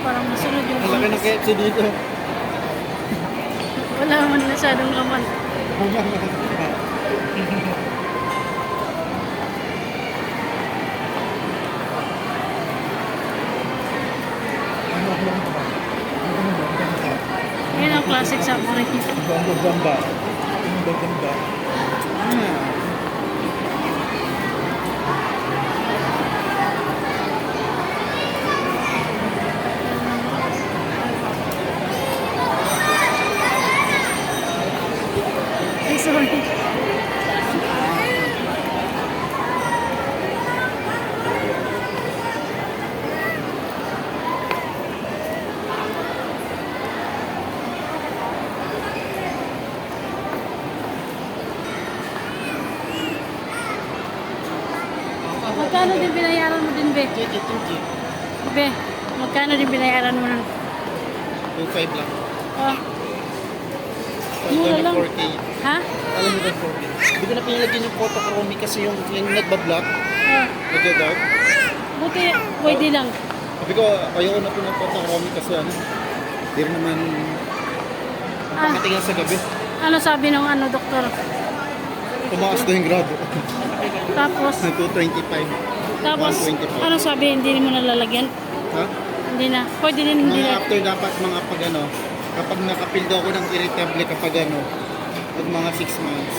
Parang masunod yung Ang laki ng KFC dito. wala man masyadong laman. Yan ang classic samurai. Ganda. Ay, sorry. Magkano din binayaran mo din, Be? Be, magkano din binayaran mo nun? 2.5 lang. Oh. Mura lang. 4K. Ha? Alam mo ba 4K? Hindi ko na pinilagyan yung photochrome kasi yung nagbablock. Oh. Nagda-dark. Buti, pwede lang. Sabi ko, ayoko na po ng photochrome kasi ano. Hindi rin naman pakatingin sa gabi. Ano sabi ng doktor? Tumakas na yung grado. Tapos, 225. tapos, 125. ano sabi, hindi mo nalalagyan? Ha? Hindi na. Pwede din, hindi Mga na. after dapat mga pag ano, kapag nakapildo ako ng irritable kapag ano, pag mga 6 months,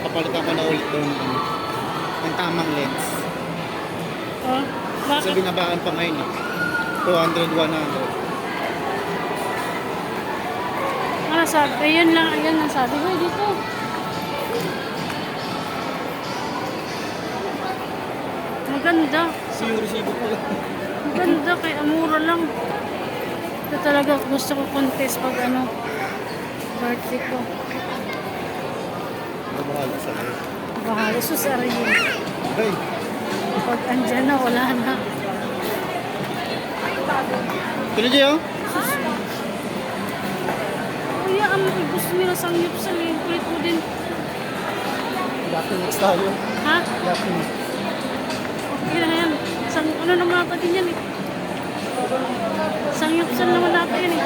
papalitan ko na ulit doon ng tamang lens. Oh, Kasi bakit? binabaan pa ngayon eh. 200, 100. Ano sabi? Ayun lang, ayun ang sabi ko dito. Maganda. Kasi yung resibo pala. Maganda, kaya mura lang. Ito talaga gusto ko contest pag birthday ko. Bahala sa akin. Bahala, susarayin. Ay, Pag andyan na, wala na. tuloy dyan oh. Kuya, gusto nila sangyup sa kulit mo din. Dati next tayo. Ha? Dati next. Okay na yan. Ano naman natin din yan eh. Sangyupsan naman natin yan eh.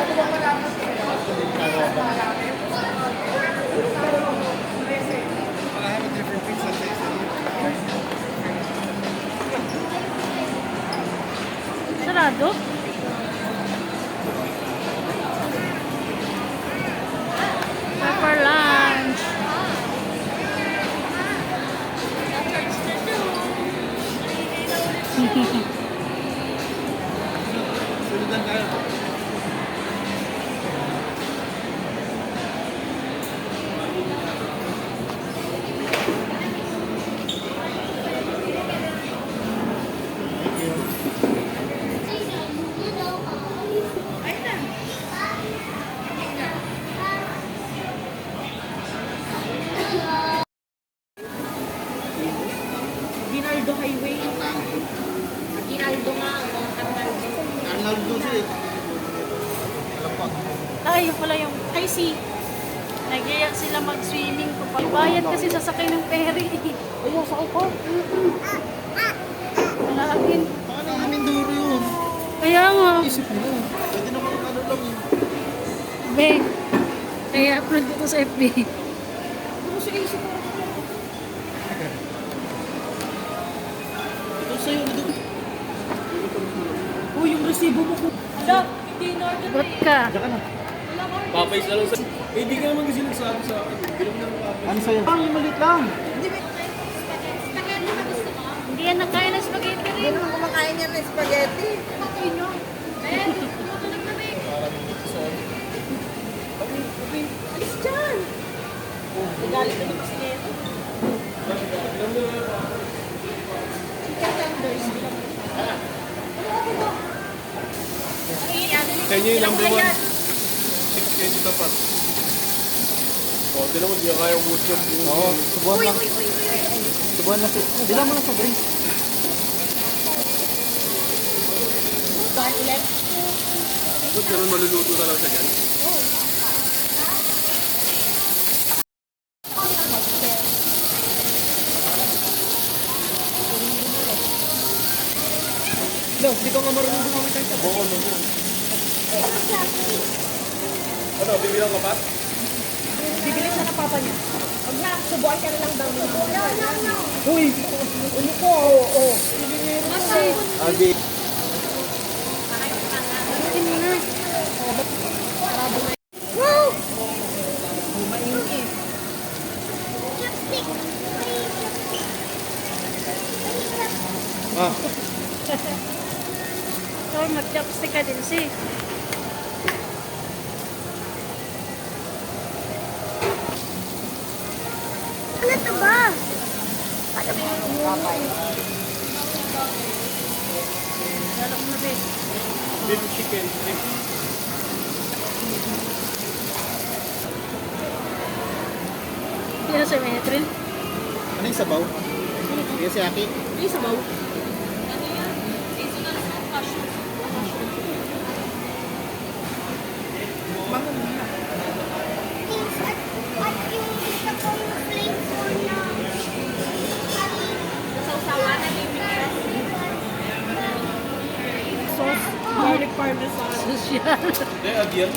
I have a different pizza taste. Sarado? Pepper lunch. Sunudan tayo. Ginaldo Highway. Ginaldo nga. Arnaldo siya eh. Alam pa. Ay, yung pala yung, I see. Nagyaya sila mag-swimming. Bayad kasi sasakay ng ferry. Ayaw, sa ko. Malagin. Baka naman Mindoro yun. Kaya nga. Isip nila. Pwede naman ano lang yun. Be, kaya upload ko to sa FB. Ano siya isip ko? Ito sa'yo, ito. Oh, yung resibo mo ko. Ala, hindi in order. Ba't ka? Diyan ka na. Wala ka order. Papay sa lang sa... Eh, di ka naman kasi nagsabi sa akin. Bilang na ng papay. Ano sa'yo? Ang maliit lang. Hindi yan nakain ng spaghetti Hindi rin. naman kumakain yan ng spaghetti. Patuloy nyo. Alis dyan. Nagalit na naman si Neto. Chicken tenders. Sa inyo yung number 1. 6 kg tapat. O, di naman, di ka kaya ubus yan. Oo, subuhan lang. Subuhan lang. Dila mo lang sa drinks. Saan ulit? Ba't ganun maluluto na lang siya dyan? No, di ko nga marunong gumamit ng sabon. Oo, no. Ano, bibilang ka pa? Bibili siya ng papa niya. Huwag na, subukan ka na lang daw. Uy, ano ko? Oo. Kasi, Abi. bukin mo na. Wow! Mainit. Ah, So, mag-chopstick ka din si. Ano to ba? Lalo ko na ba? Beef chicken. Hindi na sa metrin. ano yung sabaw? Sige si Aki. Ay, sabaw. Bango muna. Sauce, garlic parmesan. Social. Hindi, agyan.